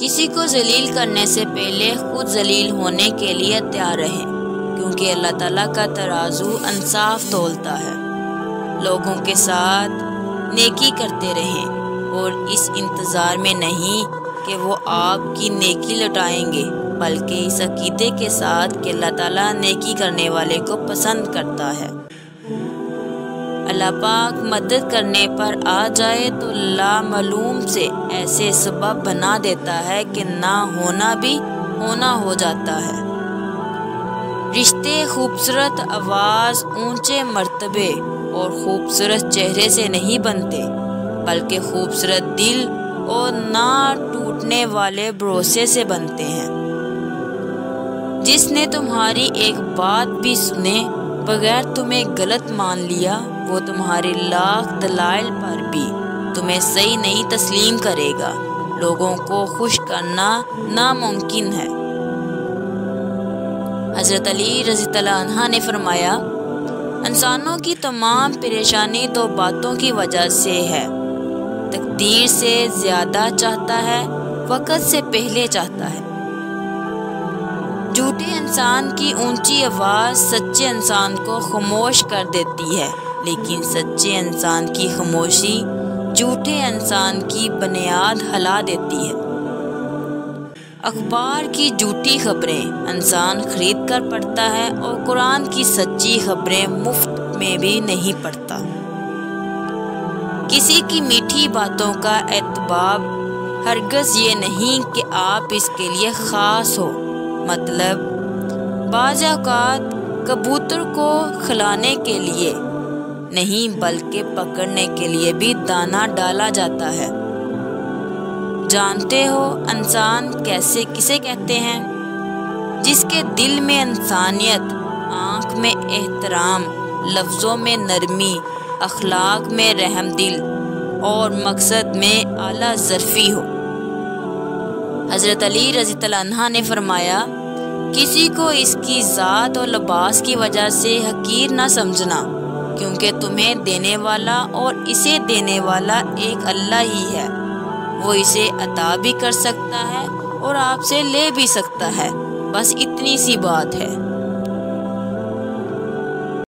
کسی کو ذلیل کرنے سے پہلے خود ذلیل ہونے کے لیے تیار رہیں، کیونکہ اللہ تعالیٰ کا ترازو انصاف تولتا ہے۔ لوگوں کے ساتھ نیکی کرتے رہیں اور اس انتظار میں نہیں کہ وہ آپ کی نیکی لوٹائیں گے، بلکہ اس عقیدے کے ساتھ کہ اللہ تعالیٰ نیکی کرنے والے کو پسند کرتا ہے۔ اللہ پاک مدد کرنے پر آ جائے تو لامعلوم سے ایسے سبب بنا دیتا ہے کہ نہ ہونا بھی ہونا ہو جاتا ہے۔ رشتے خوبصورت آواز، اونچے مرتبے اور خوبصورت چہرے سے نہیں بنتے، بلکہ خوبصورت دل اور نہ ٹوٹنے والے بھروسے سے بنتے ہیں۔ جس نے تمہاری ایک بات بھی سنے بغیر تمہیں غلط مان لیا، وہ تمہارے لاکھ دلائل پر بھی تمہیں صحیح نہیں تسلیم کرے گا۔ لوگوں کو خوش کرنا ناممکن ہے۔ حضرت علی رضی اللہ عنہ نے فرمایا، انسانوں کی تمام پریشانی دو باتوں کی وجہ سے ہے، تقدیر سے زیادہ چاہتا ہے، وقت سے پہلے چاہتا ہے۔ جھوٹے انسان کی اونچی آواز سچے انسان کو خاموش کر دیتی ہے، لیکن سچے انسان کی خاموشی جھوٹے انسان کی بنیاد ہلا دیتی ہے۔ اخبار کی جھوٹی خبریں انسان خرید کر پڑھتا ہے اور قرآن کی سچی خبریں مفت میں بھی نہیں پڑھتا۔ کسی کی میٹھی باتوں کا اعتبار ہرگز یہ نہیں کہ آپ اس کے لیے خاص ہو۔ مطلب بعض اوقات کبوتر کو کھلانے کے لیے نہیں بلکہ پکڑنے کے لیے بھی دانہ ڈالا جاتا ہے۔ جانتے ہو انسان کسے کہتے ہیں؟ جس کے دل میں انسانیت، آنکھ میں احترام، لفظوں میں نرمی، اخلاق میں رحم دل اور مقصد میں اعلیٰ ظرفی ہو۔ حضرت علی رضی اللہ عنہ نے فرمایا، کسی کو اس کی ذات اور لباس کی وجہ سے حقیر نہ سمجھنا، کیونکہ تمہیں دینے والا اور اسے دینے والا ایک اللہ ہی ہے۔ وہ اسے عطا بھی کر سکتا ہے اور آپ سے لے بھی سکتا ہے، بس اتنی سی بات ہے۔